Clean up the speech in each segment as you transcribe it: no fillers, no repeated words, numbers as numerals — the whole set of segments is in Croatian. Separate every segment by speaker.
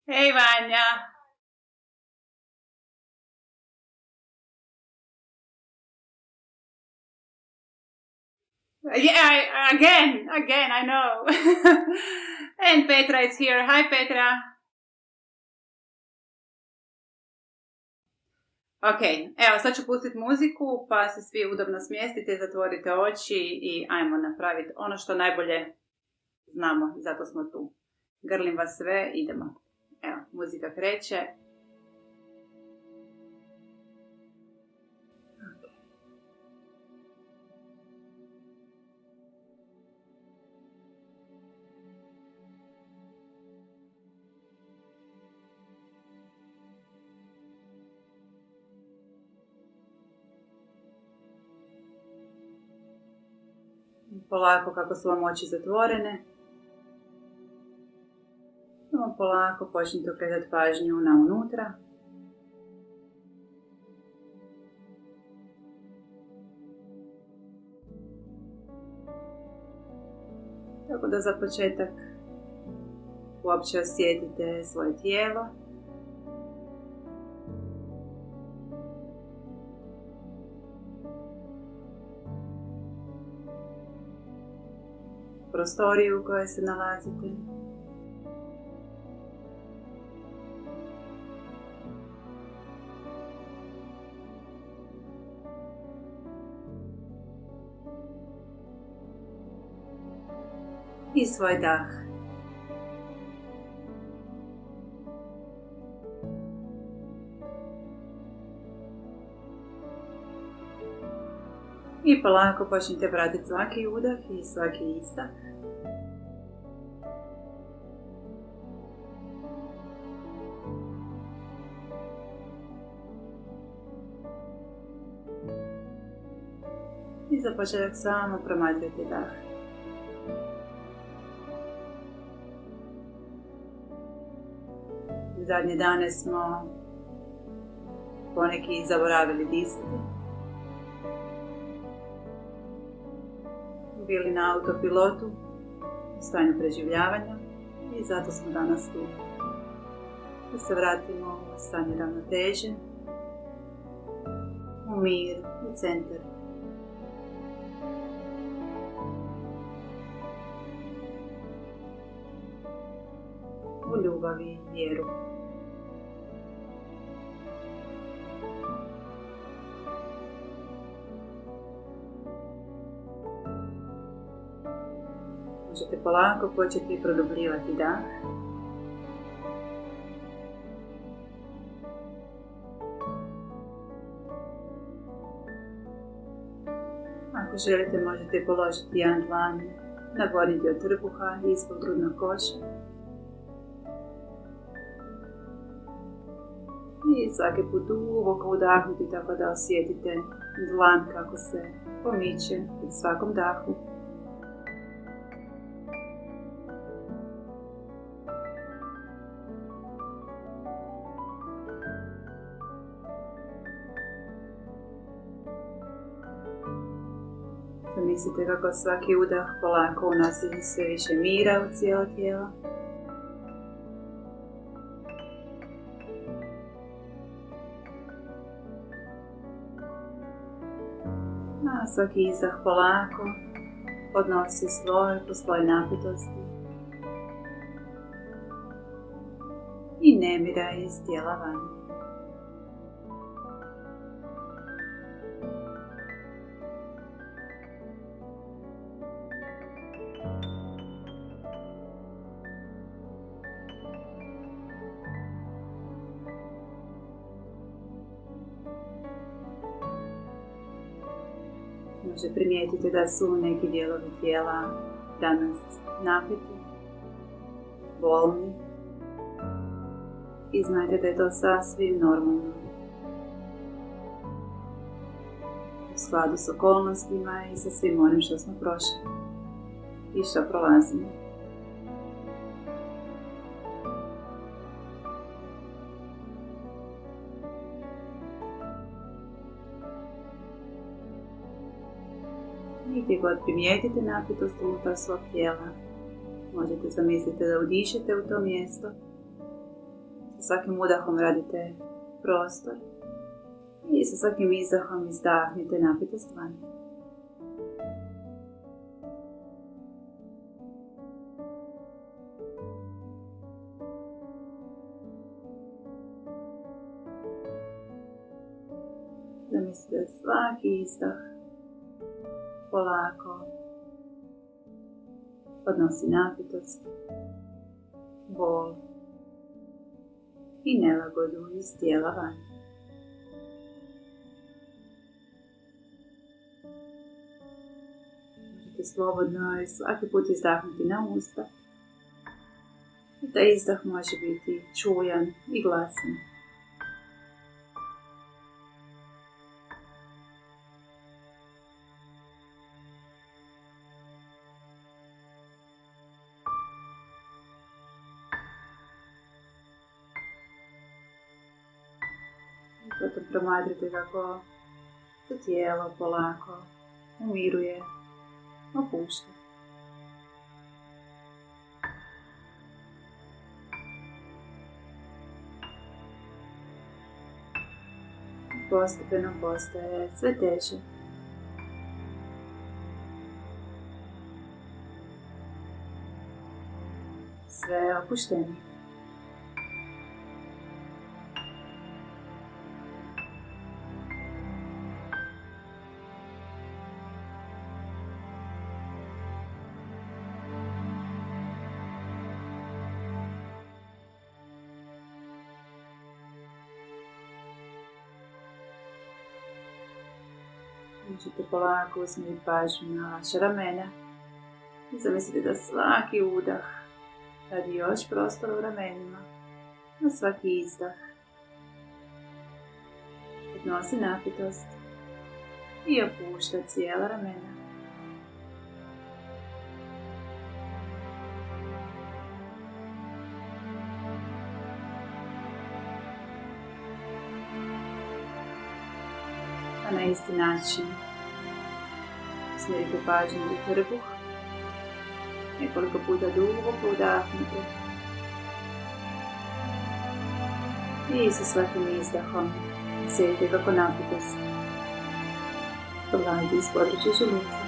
Speaker 1: Hej Vanja! Yeah, again, I know. And Petra is here. Hi Petra. Ok, evo sad ću pustiti muziku pa se svi udobno smjestite, zatvorite oči i ajmo napraviti ono što najbolje znamo, zato smo tu. Grlim vas sve, idemo. Evo, muzika kreće. Polako kako su vam oči zatvorene. Polako počnite okretati pažnju na unutra. Tako da za početak uopće osjetite svoje tijelo. Prostoriju u kojoj se nalazite. I svoj dah. I polako počnite pratiti svaki udah i svaki izdah. I za početak samo promatrajte dah. Zadnje dane smo poneki zaboravili disati. Bili na autopilotu, u stanju preživljavanja i zato smo danas tu. Da se vratimo u stanje ravnoteže, u mir, u centar. U ljubavi i vjeru. Možete polako početi produbljivati dah. Ako želite, možete položiti jedan dlan na gornji dio trbuha i ispod grudnog koša. I svaki put duboko udahnuti tako da osjetite dlan kako se pomiče u svakom dahu. Zamislite kako svaki udah polako unosi sve više mira u cijelo tijelo. A svaki izdah polako odnosi sloj po sloj napetosti i nemira iz tijela van. Može primijetiti da su neki dijelovi tijela danas napeti, bolni i znajte da je to sasvim normalno. U skladu s okolnostima i sa svim onim što smo prošli i što prolazimo. I gdje god primijetite napetost unutar svog tijela, možete zamisliti da udišete u to mjesto Svakim udahom radite prostor i sa svakim izdahom izdahnite napetost van. Zamislite da svaki izdah polako odnosi napetost, bol i nelagodu iz tijela van. Možete slobodno i svaki put izdahnuti na usta. I taj izdah može biti čujan i glasan. Potom promatrite kako se tijelo polako umiruje, opušta. Postepeno postaje sve teže. Sve opuštenije. Možete polako usmjeriti pažnju na vaša ramena i zamislite da svaki udah radi još prostora u ramenima, a svaki izdah odnosi napetost i opušta cijela ramena. Na isti način usmjerite pažnju u trbuh, nekoliko puta duboko udahnite i sa svakim izdahom osjetite kako napetost dolazi iz područja želuca.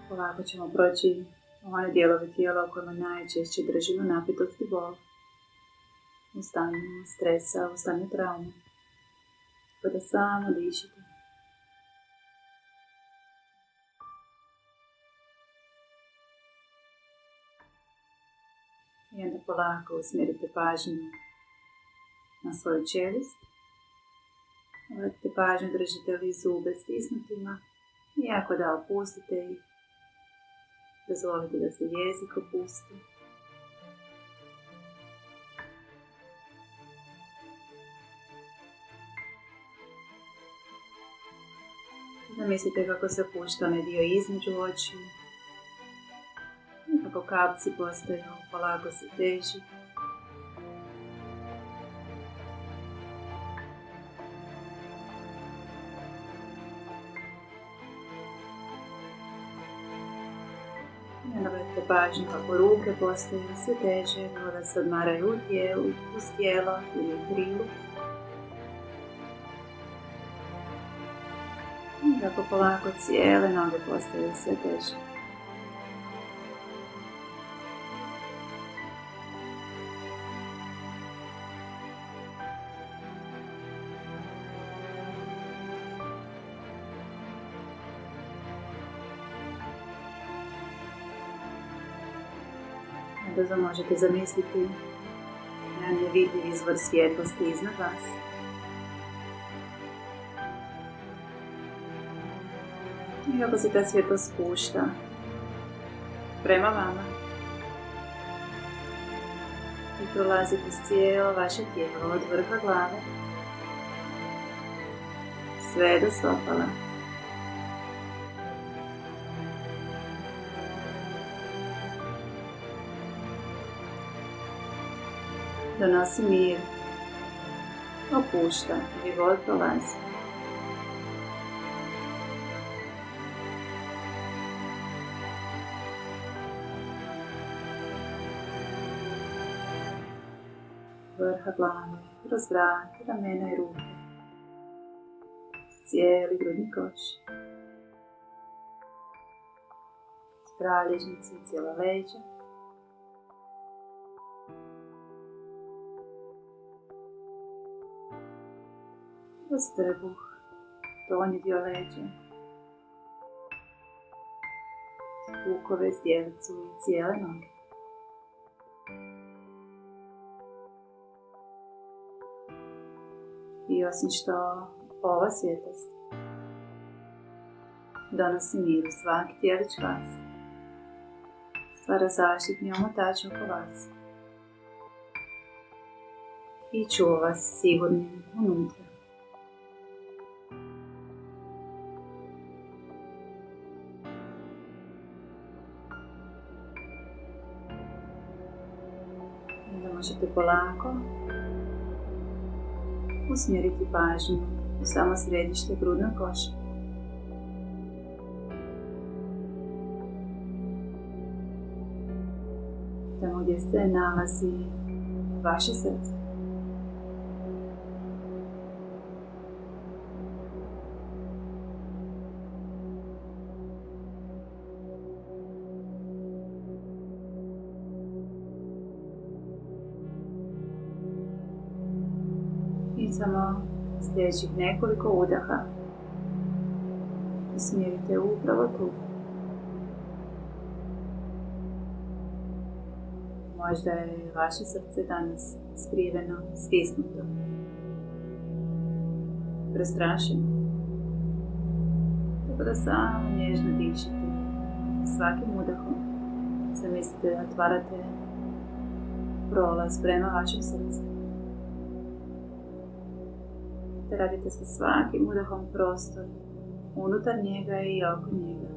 Speaker 1: Polako ćemo proći one dijelove tijela u kojima najčešće držimo napetost i bol. U stanju stresa, u stanju traume. Pa da samo dišite. I onda polako usmjerite pažnju na svoju čelist. Vratite pažnju, držite li zube stisnutima. I ako da, opustite ih. Dozvolite da se jezik opusti. Zamislite kako se opušta onaj dio između očiju. I kako kapci postaju polako se teži. Navratite pažnju kako ruke postaju sve teže, kao da se odmaraju u tijelu, uz tijelo ili u krilu. I kako polako cijele noge postaju sve teže. Brzo možete zamisliti jedan nevidljiv izvor svjetlosti iznad vas. I kako se ta svjetlost spušta prema vama i prolazi kroz cijelo vaše tijelo od vrha glave sve do stopala. Donosi mir, opušta, život prolazi. vrha glave, kroz vrat, ramena i ruke, cijeli grudni koš, kralježnice i cijela leđa, kroz trbuh, donji dio leđa, bukove, zdjelicu i cijele noge. I osim što ova svjetlost donosi mir u svaki tijelić vas, stvara zaštitni omotač oko vas i čuva vas sigurnim unutra. Onda možete polako usmjeriti pažnju u samo središte grudnog koša. Tamo gdje se nalazi vaše srce. I samo sljedećih nekoliko udaha usmjerite upravo tu. Možda je vaše srce danas skriveno, stisnuto, prestrašeno. Tako da samo nježno dišite. Svakim udahom zamislite da otvarate prolaz prema vašem srcu. Te radite sa svakim udahom prostor unutar njega i oko njega.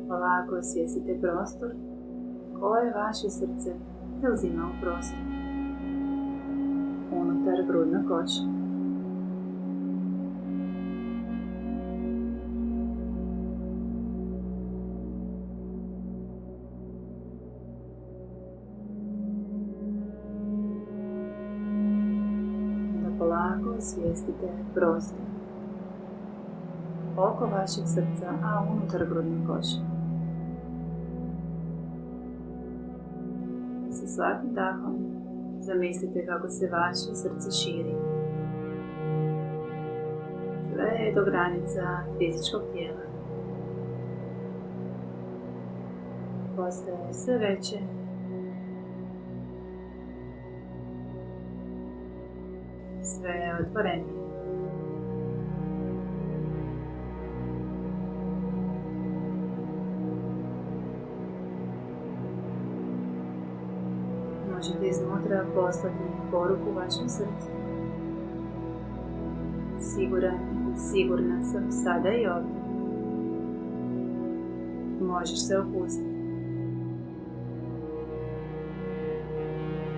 Speaker 1: Polako osvijestite prostor koje vaše srce zauzima u prostor unutar grudnog koša. Onda polako osvijestite prostor oko vašeg srca, a unutar grudnog koša. Sa svakim dahom zamislite kako se vaše srce širi. Sve do granica fizičkog tijela. Postaje sve veće. Sve otvorenije. Možete iznutra poslati poruku vašem srcu. Siguran i sigurna sam sada i ovdje. Možeš se opustiti.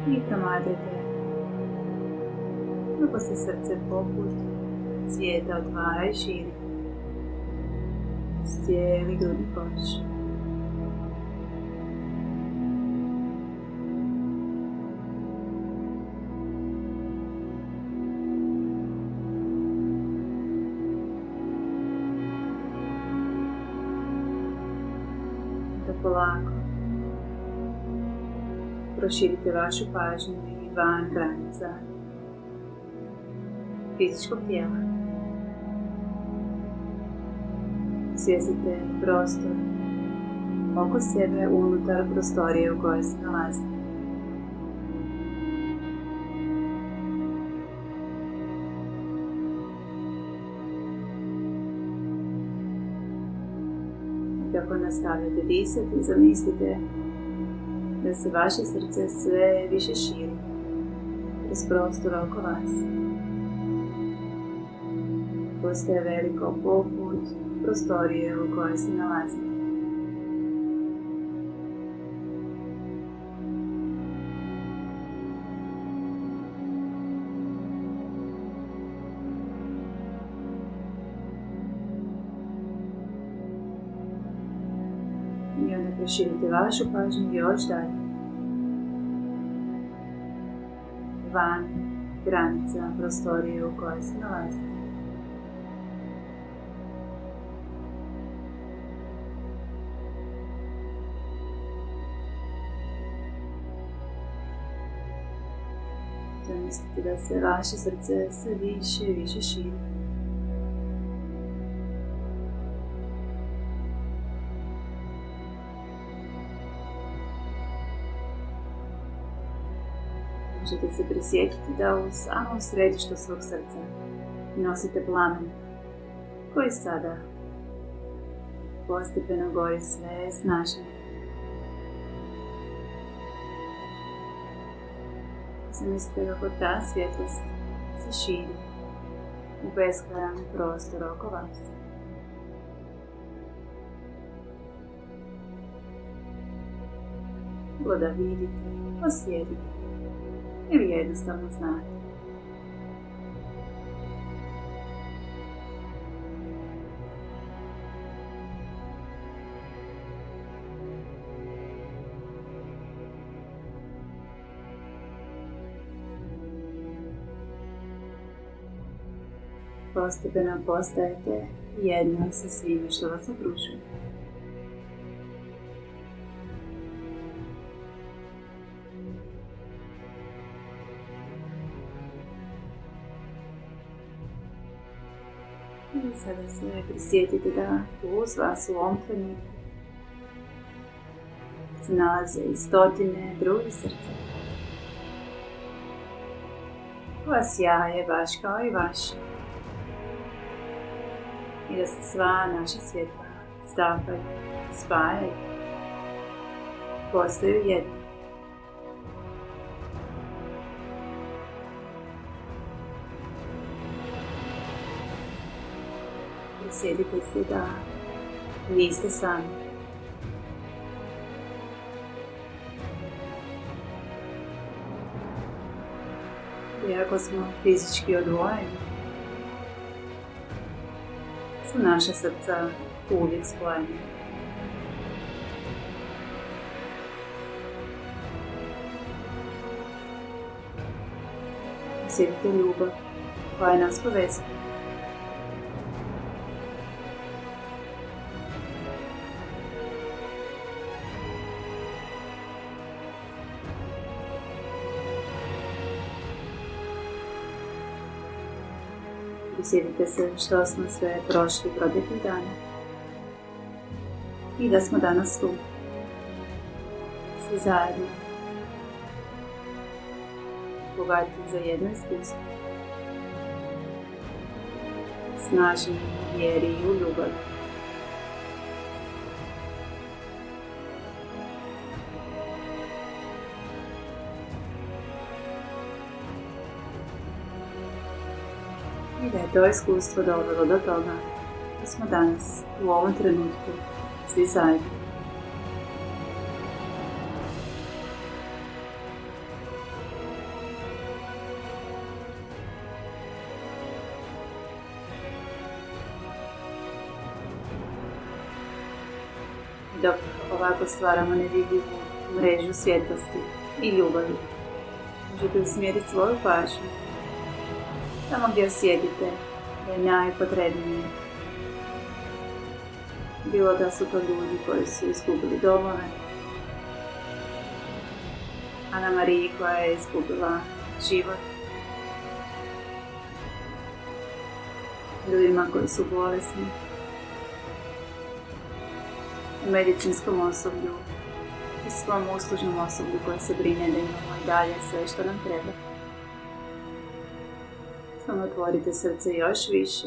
Speaker 1: I promatrajte kako se srce poput cvijeta otvara i širi s cijeli grudni koš. Polako proširite vašu pažnju i van granica fizičkog tijela. Osvijestite prostor oko sebe unutar prostorije u kojoj se nalazite. Kako nastavljate disati, zamislite da se vaše srce sve više širi kroz prostor oko vas. Postaje veliko poput prostorije u kojoj se nalazite. Proširite vašu pažnju još dalje. Van granica prostorije u kojoj se nalazite. Zamislite da se vaše srce sve više i više širi. Možete se prisjetiti da u samom središtu svog srca nosite plamen koji sada postepeno gori sve snažnije. Zamislite kako ta svjetlost se širi u beskrajan prostor oko vas. Bilo da vidite, osjetite ili jednostavno znate. Postepeno postajete jedno sa svime što vas okružuje. I sada se prisjetite da uz vas u ovom trenutku se nalaze i stotine drugih srca koja sjaje baš kao i vaše. I da se sva naša svjetla stapaju, spajaju, postaju jedno. Prisjetite se da niste sami. Iako smo fizički odvojeni, su naša srca uvijek spojena. Osjetite ljubav koja nas povezuje. Prisjetite se što smo sve prošli proteklih dana i da smo danas tu, svi zajedno, bogati za jedno iskustvo, snažni u vjeri i u ljubavi. I da je to iskustvo dovelo do toga da smo danas, u ovom trenutku, svi zajedno. Dok ovako stvaramo nevidljivu mrežu svjetlosti i ljubavi, možete usmjeriti svoju pažnju tamo gdje osjetite da je najpotrebnije. Bilo da su to ljudi koji su izgubili domove, Ana Mariji koja je izgubila život, ljudima koji su bolesni, u medicinskom osoblju i svom uslužnom osoblju koje se brine da imamo i dalje sve što nam treba. Samo otvorite srce još više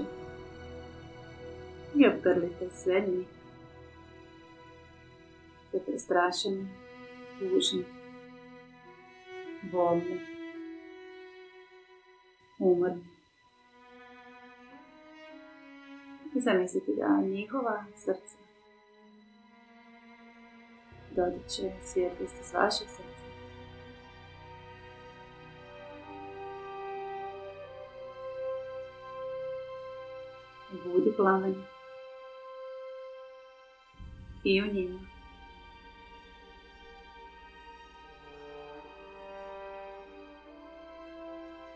Speaker 1: i obgrlite sve njih. Ste prestrašeni, tužni, bolni, umorni. I zamislite da njihova srca dotiče svjetlost iz vašeg srca. Budi plamen i u njima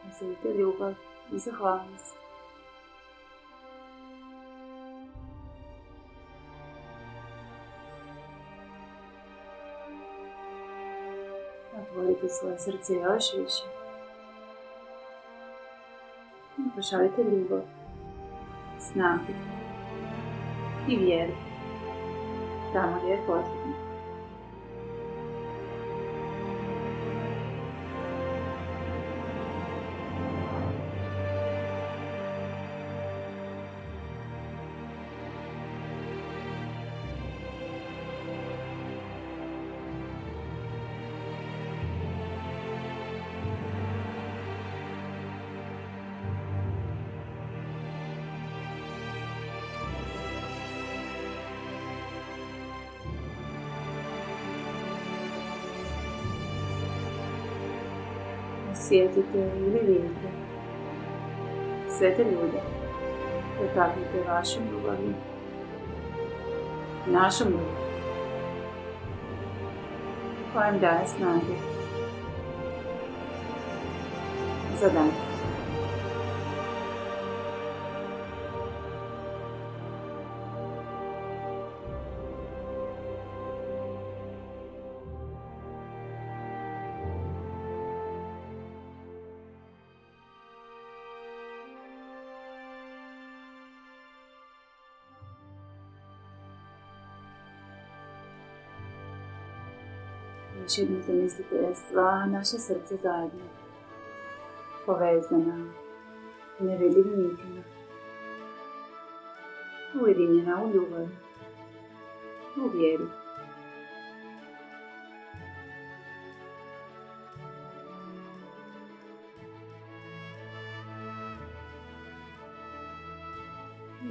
Speaker 1: Osjetite ljubav i zahvalnost. Otvorite svoje srce još više. I pošaljite ljubav, snagu i vjeru tamo gdje je potrebno. Osjetite ili vidite sve te ljude, dotaknite vašom ljubavlju, našom ljubavlju, koja im daje snage za dan. Još jednom zamislite sva naša srca zajedno, povezana, nevidljivim nitima, ujedinjena u ljubavi, u vjeri.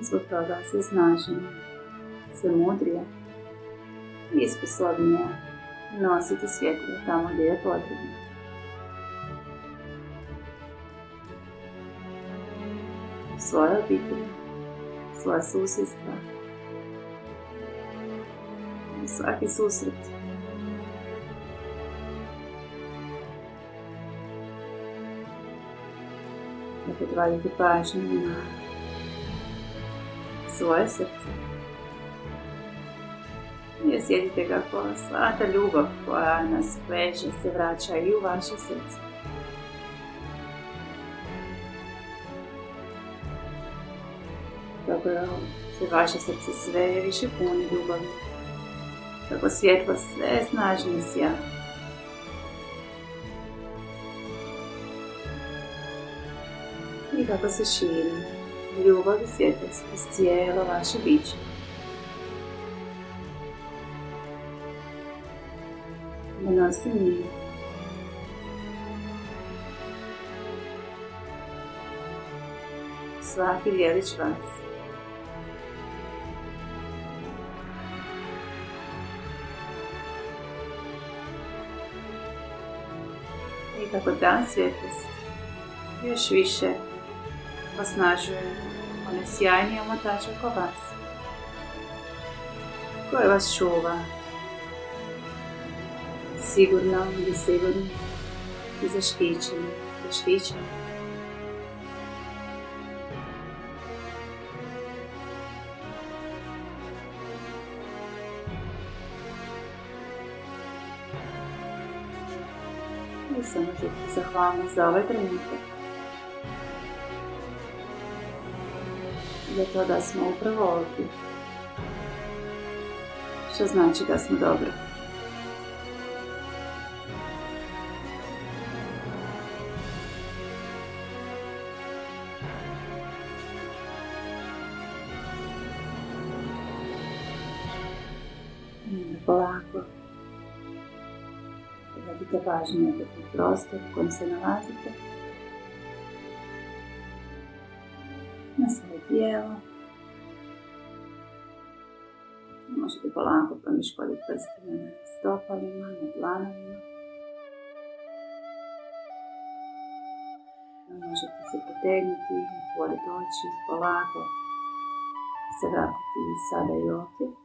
Speaker 1: I zbog toga sve snažnije, sve mudrije i sposobnije nositi svjetlo tamo gdje je potrebno. U svoje obitelji, svoje susjedstva, u svaki susret. Dakle, odvadite pažnju na svoje srce. I osjetite kako sva ta ljubav koja nas veže se vraća i u vaše srce. Kako se vaše srce sve više puni ljubavi. Kako svjetlo sve snažnije sja. I kako se širi ljubav i svjetlost iz cijelo vaše biće. Donosi mir. Svaki dijelić vas. I kako ta svjetlost još više osnažuje one sjajnije omotače oko vas, koje vas čuva sigurno ili sigurni i zaštićeni. I samo želim zahvalnost za ovaj trenutak. Za to da smo upravo ovdje. Što znači da smo dobro. Polako vratite pažnju na prostor u kojem se nalazite, na svoje tijelo. Možete polako promišljati prstima na stopalima, na dlanovima. Možete se potegnuti, otvoriti oči, polako se vratiti sada i ovdje.